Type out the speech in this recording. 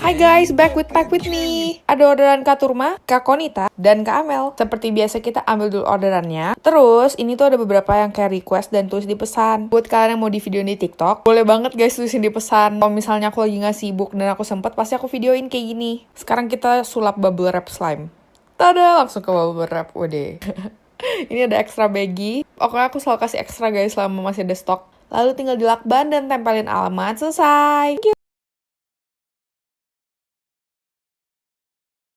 Hai guys, back with me. Ada orderan Kak Turma, Kak Konita, dan Kak Amel. Seperti biasa kita ambil dulu orderannya. Terus ini tuh ada beberapa yang kayak request dan tulis di pesan. Buat kalian yang mau di videoin di TikTok, boleh banget guys tulisin di pesan. Kalau misalnya aku lagi nggak sibuk dan aku sempet, pasti aku videoin kayak gini. Sekarang kita sulap bubble wrap slime. Tada, langsung ke bubble wrap, wede. Ini ada extra baggy. Pokoknya aku selalu kasih extra guys selama masih ada stok. Lalu tinggal dilakban dan tempelin alamat, selesai. Thank you.